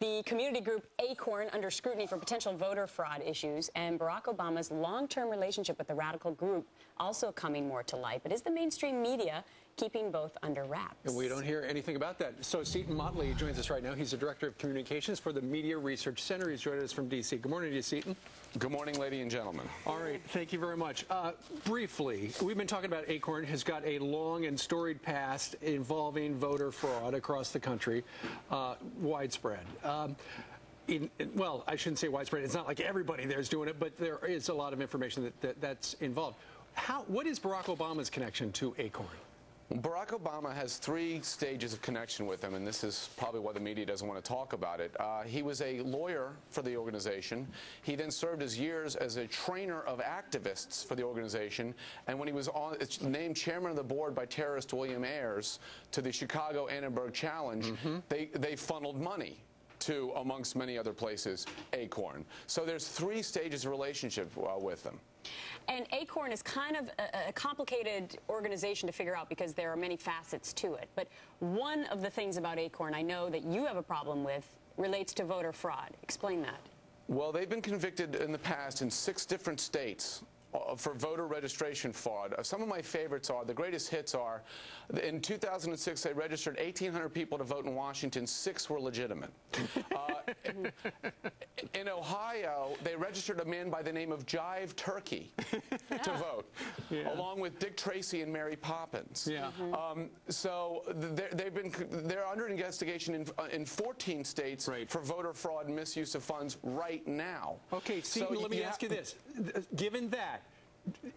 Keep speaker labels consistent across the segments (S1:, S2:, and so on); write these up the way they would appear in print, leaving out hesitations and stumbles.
S1: The community group ACORN under scrutiny for potential voter fraud issues, and Barack Obama's long-term relationship with the radical group also coming more to light. But is the mainstream media keeping both under wraps?
S2: And we don't hear anything about that. So Seton Motley joins us right now. He's the Director of Communications for the Media Research Center. He's joining us from D.C. Good morning to you, Seton.
S3: Good morning, ladies and gentlemen.
S2: All right, thank you very much. Briefly, we've been talking about ACORN has got a long and storied past involving voter fraud across the country, widespread. Well, I shouldn't say widespread. It's not like everybody there is doing it, but there is a lot of information that's involved. What is Barack Obama's connection to ACORN?
S3: Barack Obama has 3 stages of connection with him, and this is probably why the media doesn't want to talk about it. He was a lawyer for the organization. He then served his years as a trainer of activists for the organization, and when he was named chairman of the board by terrorist William Ayers to the Chicago Annenberg Challenge, they funneled money to, amongst many other places, ACORN. So there's 3 stages of relationship with them.
S1: And ACORN is kind of a complicated organization to figure out because there are many facets to it. But one of the things about ACORN I know that you have a problem with relates to voter fraud. Explain that. Well,
S3: they've been convicted in the past in 6 different states for voter registration fraud. Some of my favorites are, the greatest hits are, in 2006 they registered 1,800 people to vote in Washington, 6 were legitimate. In Ohio, they registered a man by the name of Jive Turkey to vote, along with Dick Tracy and Mary Poppins. So they're under investigation in 14 states for voter fraud and misuse of funds right now.
S2: Okay, Seton, so let me ask you this. Given that,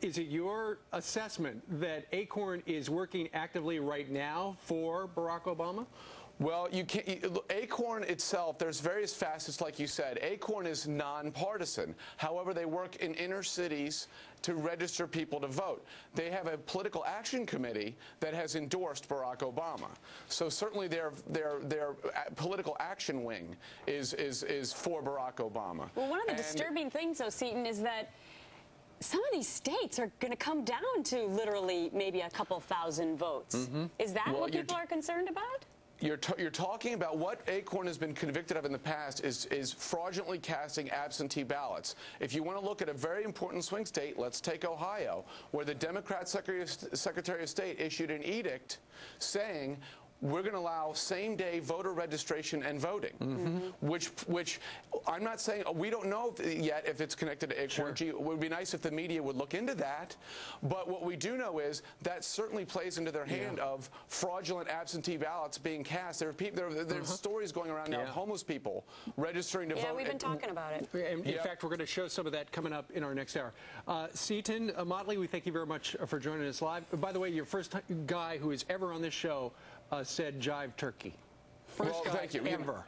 S2: is it your assessment that ACORN is working actively right now for Barack Obama?
S3: Well, ACORN itself, there's various facets, like you said. ACORN is nonpartisan. However, they work in inner cities to register people to vote. They have a political action committee that has endorsed Barack Obama. So certainly their political action wing is for Barack Obama.
S1: Well, one of the disturbing things, though, Seton, is that some of these states are going to come down to literally maybe a couple thousand votes. Is that what people are concerned about?
S3: You're talking about what ACORN has been convicted of in the past is fraudulently casting absentee ballots. If you want to look at a very important swing state, let's take Ohio, where the Democrat Secretary of State issued an edict saying, we're going to allow same-day voter registration and voting, which I'm not saying, we don't know yet if it's connected to ACORN. Gee, it would be nice if the media would look into that. But what we do know is that certainly plays into their hand of fraudulent absentee ballots being cast. There's stories going around now of homeless people registering to vote.
S1: Yeah, we've been talking about it.
S2: In fact, we're going to show some of that coming up in our next hour. Seton Motley, we thank you very much for joining us live. By the way, you're first guy who is ever on this show said Jive Turkey. First guy
S3: thank you.
S2: Ever.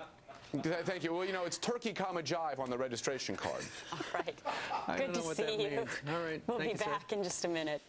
S3: Thank you. Well, you know, it's turkey, jive on the registration card.
S1: All right.
S2: Good to see you. All right.
S1: We'll be back in just a minute.